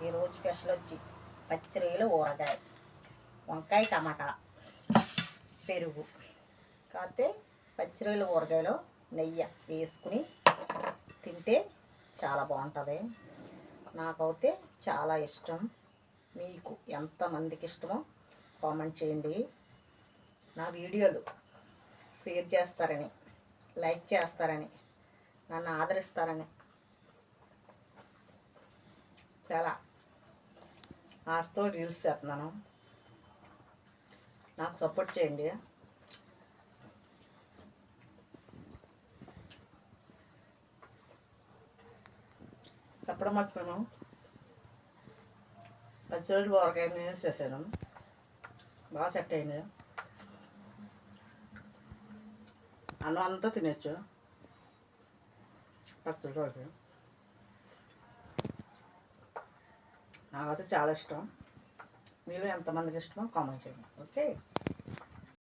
ఈరోజు స్పెషల్ వచ్చి పచ్చిరొయ్యలు ఊరగాయ, వంకాయ టమాటా, పెరుగు. కాకపోతే పచ్చిరొయ్యలు ఊరగాయలో నెయ్యి వేసుకుని తింటే చాలా బాగుంటుంది. నాకైతే చాలా ఇష్టం. మీకు ఎంతమందికి ఇష్టమో కామెంట్ చేయండి. నా వీడియోలు షేర్ చేస్తారని, లైక్ చేస్తారని, నన్ను ఆదరిస్తారని చాలా ఆశతో రీల్స్ చేస్తున్నాను. నాకు సపోర్ట్ చేయండి. చెప్పడం మర్చిపోయాను, పచ్చిరొయ్యలు ఊరగాయ నేను చేశాను. బాగా సెట్ అయింది. అన్నం అంతా తినచ్చు పచ్చిరొయ్యలు. నాకైతే చాలా ఇష్టం. మీరు ఎంతమందికి ఇష్టమో కామెంట్ చేయండి. ఓకే.